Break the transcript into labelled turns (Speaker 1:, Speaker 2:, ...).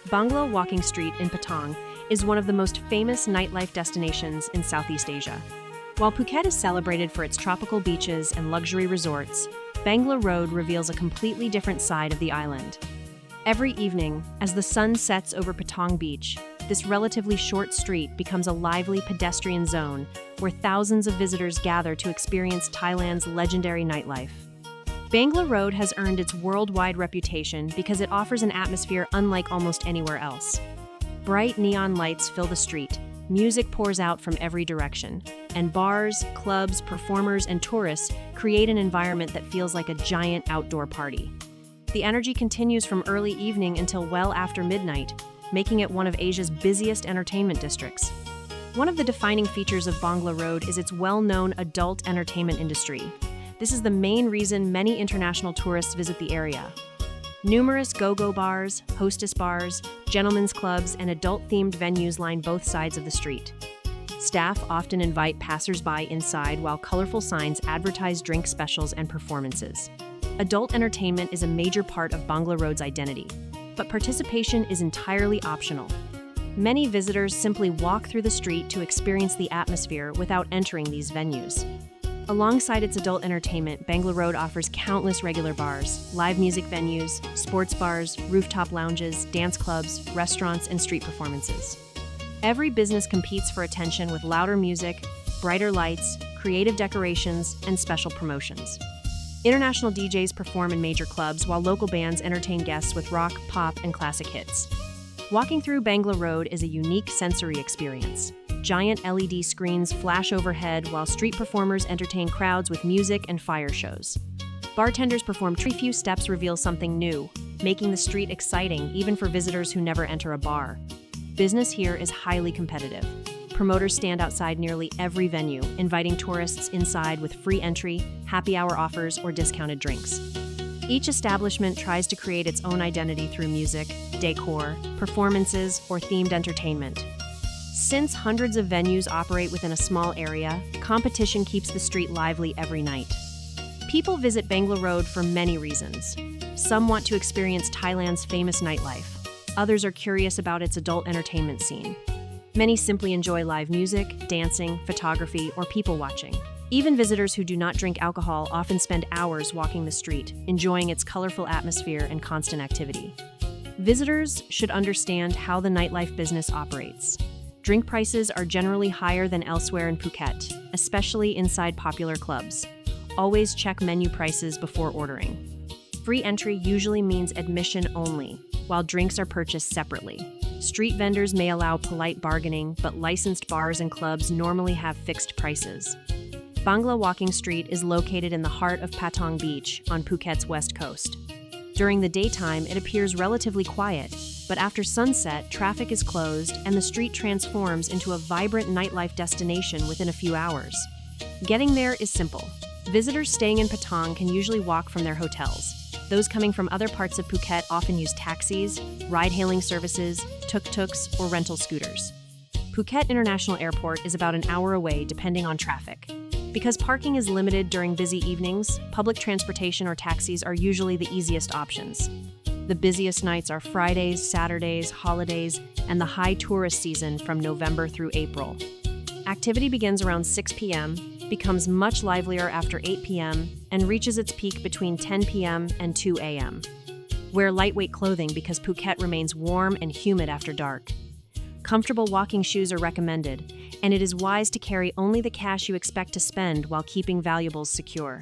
Speaker 1: Bangla Walking Street in Patong is one of the most famous nightlife destinations in Southeast Asia. While Phuket is celebrated for its tropical beaches and luxury resorts, Bangla Road reveals a completely different side of the island. Every evening, as the sun sets over Patong Beach, this relatively short street becomes a lively pedestrian zone where thousands of visitors gather to experience Thailand's legendary nightlife. Bangla Road has earned its worldwide reputation because it offers an atmosphere unlike almost anywhere else. Bright neon lights fill the street, music pours out from every direction, and bars, clubs, performers, and tourists create an environment that feels like a giant outdoor party. The energy continues from early evening until well after midnight, making it one of Asia's busiest entertainment districts. One of the defining features of Bangla Road is its well-known adult entertainment industry. This is the main reason many international tourists visit the area. Numerous go-go bars, hostess bars, gentlemen's clubs, and adult-themed venues line both sides of the street. Staff often invite passers-by inside while colorful signs advertise drink specials and performances. Adult entertainment is a major part of Bangla Road's identity, but participation is entirely optional. Many visitors simply walk through the street to experience the atmosphere without entering these venues. Alongside its adult entertainment, Bangla Road offers countless regular bars, live music venues, sports bars, rooftop lounges, dance clubs, restaurants, and street performances. Every business competes for attention with louder music, brighter lights, creative decorations, and special promotions. International DJs perform in major clubs while local bands entertain guests with rock, pop, and classic hits. Walking through Bangla Road is a unique sensory experience. Giant LED screens flash overhead while street performers entertain crowds with music and fire shows. Bartenders perform few steps reveal something new, making the street exciting even for visitors who never enter a bar. Business here is highly competitive. Promoters stand outside nearly every venue, inviting tourists inside with free entry, happy hour offers, or discounted drinks. Each establishment tries to create its own identity through music, decor, performances, or themed entertainment. Since hundreds of venues operate within a small area, competition keeps the street lively every night. People visit Bangla Road for many reasons. Some want to experience Thailand's famous nightlife. Others are curious about its adult entertainment scene. Many simply enjoy live music, dancing, photography, or people watching. Even visitors who do not drink alcohol often spend hours walking the street, enjoying its colorful atmosphere and constant activity. Visitors should understand how the nightlife business operates. Drink prices are generally higher than elsewhere in Phuket, especially inside popular clubs. Always check menu prices before ordering. Free entry usually means admission only, while drinks are purchased separately. Street vendors may allow polite bargaining, but licensed bars and clubs normally have fixed prices. Bangla Walking Street is located in the heart of Patong Beach on Phuket's west coast. During the daytime, it appears relatively quiet, but after sunset, traffic is closed and the street transforms into a vibrant nightlife destination within a few hours. Getting there is simple. Visitors staying in Patong can usually walk from their hotels. Those coming from other parts of Phuket often use taxis, ride-hailing services, tuk-tuks, or rental scooters. Phuket International Airport is about an hour away depending on traffic. Because parking is limited during busy evenings, public transportation or taxis are usually the easiest options. The busiest nights are Fridays, Saturdays, holidays, and the high tourist season from November through April. Activity begins around 6 p.m., becomes much livelier after 8 p.m., and reaches its peak between 10 p.m. and 2 a.m. Wear lightweight clothing because Phuket remains warm and humid after dark. Comfortable walking shoes are recommended, and it is wise to carry only the cash you expect to spend while keeping valuables secure.